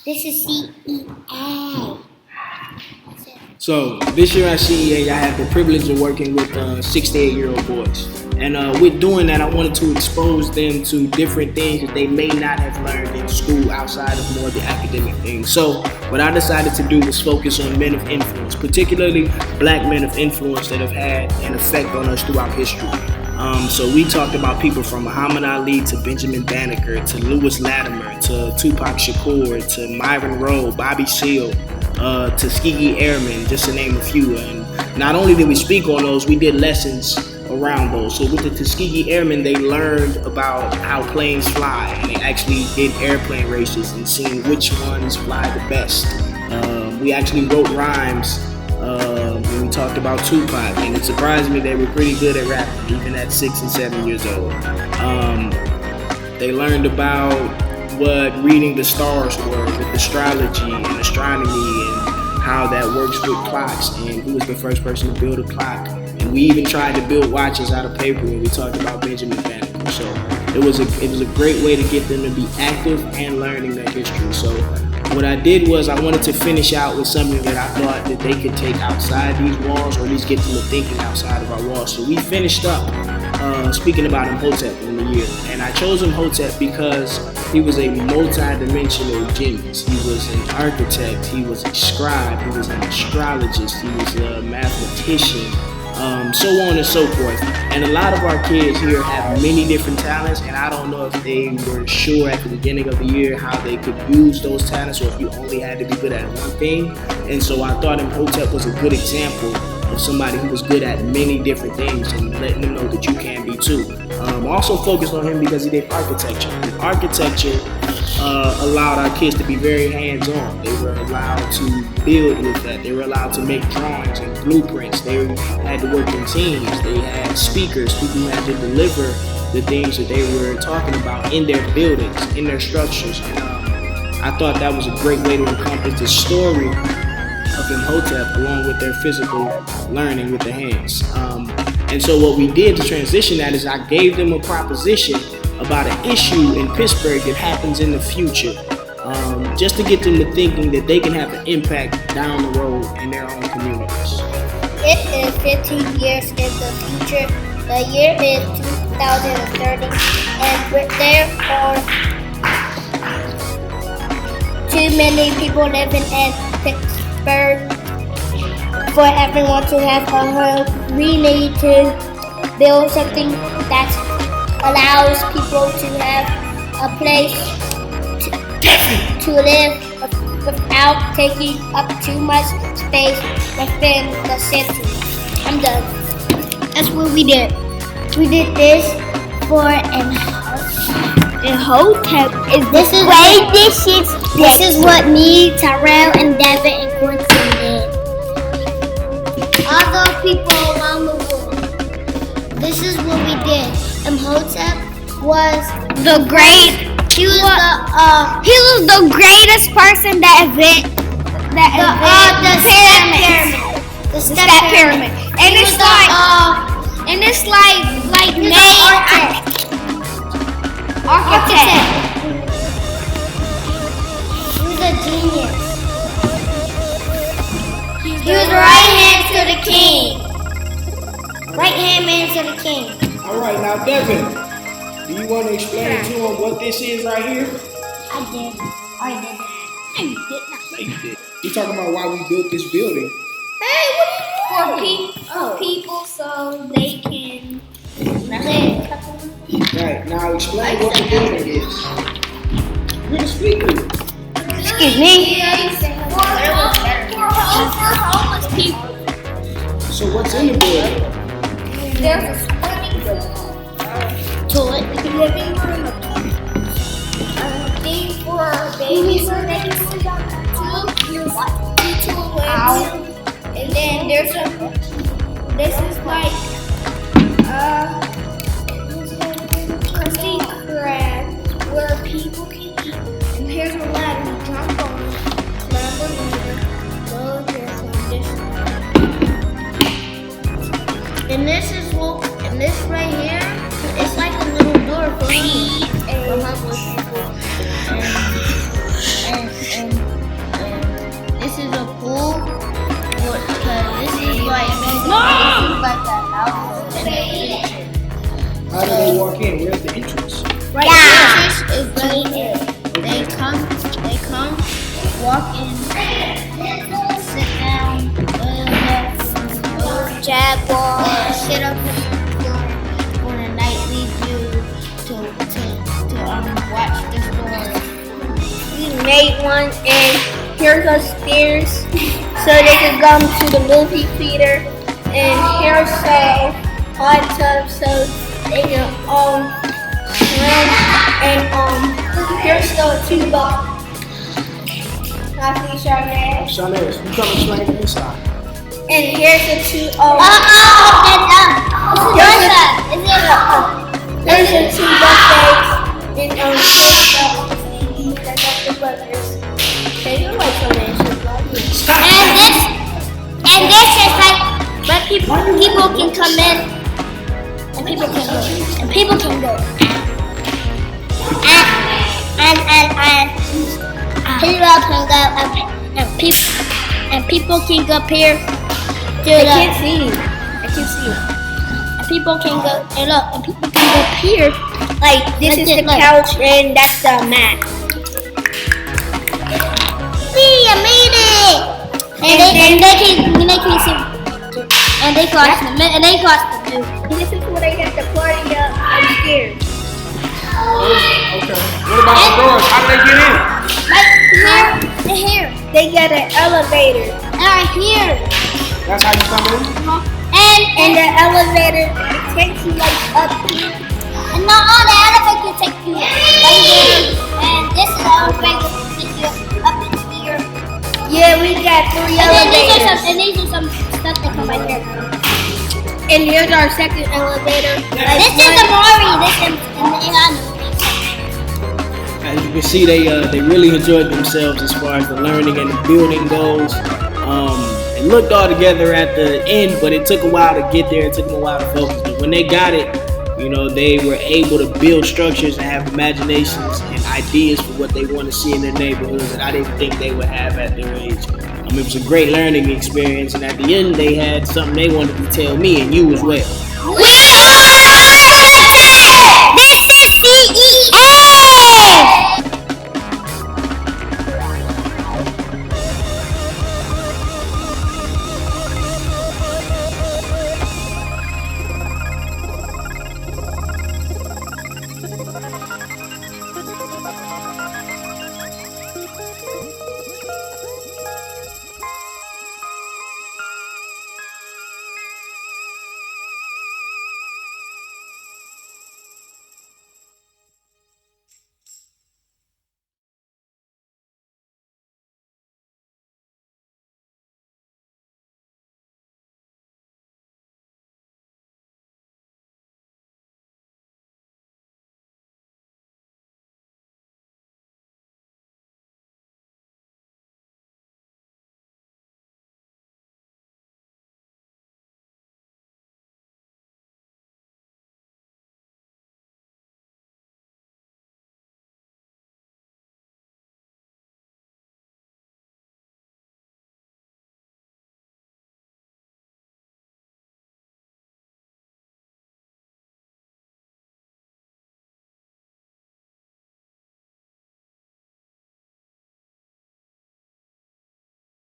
This is CEA. So this year at CEA, I had the privilege of working with 6 to 8-year-old boys. And with doing that, I wanted to expose them to different things that they may not have learned in school outside of more of the academic things. So what I decided to do was focus on men of influence, particularly black men of influence that have had an effect on us throughout history. So we talked about people from Muhammad Ali to Benjamin Banneker to Lewis Latimer to Tupac Shakur to Myron Rowe, Bobby Seale, to Tuskegee Airmen, just to name a few. And not only did we speak on those, we did lessons around those. So with the Tuskegee Airmen, they learned about how planes fly, and they actually did airplane races and seeing which ones fly the best. We actually wrote rhymes when we talked about Tupac, and it surprised me they were pretty good at rapping, even at 6 and 7 years old. They learned about what reading the stars were with astrology and astronomy and how that works with clocks and who was the first person to build a clock. And we even tried to build watches out of paper when we talked about Benjamin Banneker. So it was a great way to get them to be active and learning their history. So what I did was I wanted to finish out with something that I thought that they could take outside these walls, or at least get them to thinking outside of our walls. So we finished up speaking about Imhotep in the year. And I chose Imhotep because he was a multi-dimensional genius. He was an architect, he was a scribe, he was an astrologist, he was a mathematician, so on and so forth. And a lot of our kids here have many different talents, and I don't know if they were sure at the beginning of the year how they could use those talents, or if you only had to be good at one thing. And so I thought Imhotep was a good example of somebody who was good at many different things and letting them know that you can be too. Also focused on him because he did architecture. And architecture allowed our kids to be very hands-on. They were allowed to build with that. They were allowed to make drawings and blueprints. They had to work in teams. They had speakers, people who had to deliver the things that they were talking about in their buildings, in their structures. And I thought that was a great way to encompass the story of Imhotep along with their physical learning with the hands. And so what we did to transition that is I gave them a proposition about an issue in Pittsburgh that happens in the future, just to get them to thinking that they can have an impact down the road in their own communities. It is 15 years in the future. The year is 2030, and there are too many people living in Pittsburgh for everyone to have a home. We need to build something that allows people to have a place to live without taking up too much space within the city. I'm done. That's what we did. We did this for Imhotep. This is what me, Tyrell, and Devin and Quincy did. Other people around the world. This is what we did. Imhotep was the great. He was the greatest person that invented the step pyramid. And it's like architect. He was a genius. He was right hand to the king. Right hand man to the king. All right, now Devin, do you want to explain to him what this is right here? I did. I did. No, you did not. No, you did. You talking about why we built this building? Hey, what are you doing? For people so they can live. Right, now explain what the building is. You're the speaker. Excuse me? For homeless people. So what's in the building? There's a swimming toilet, a living room, a thing for babies so they can sit down to and then there's this is like Krusty Krab where people can eat. And here's a ladder you jump on, climb over here, go here, and this right here, it's like a little door for homeless people. And they walk in? Where's the entrance? Right. Yeah. This is really it. They come, walk in, sit down, Jaguar. sit up for the nightly view to watch the story. We made one, and here's the stairs so they can come to the movie theater. And here's the hot tub so they can swim. And here's the two buckets. I see Charmaine. Charmaine, you come explain the inside. And here's the two There's the two buffets and the burgers. Okay, you like Charmaine. And this is like where people can come in and people can go. And people can go. And people can go up here to I can't see you. and people can go and look and people can go up here. Like this is the couch and that's the mat. See, I made it! And they can see and they cost the new. This is where they have the party upstairs. Okay. What about the doors? How do they get in? Right here. They got an elevator. Right here. That's how you come in? And the elevator takes you like up here. And not all the elevator can take you right here. And this elevator can take you up in here. Yeah, we got 3 And then elevators. these are some stuff that come right here. And here's our second elevator. This is the Maury. This is the As you can see, they really enjoyed themselves as far as the learning and the building goes. It looked all together at the end, but it took a while to get there. It took them a while to focus. But when they got it, you know, they were able to build structures and have imaginations and ideas for what they want to see in their neighborhoods that I didn't think they would have at their age. It was a great learning experience, and at the end, they had something they wanted to tell me and you as well.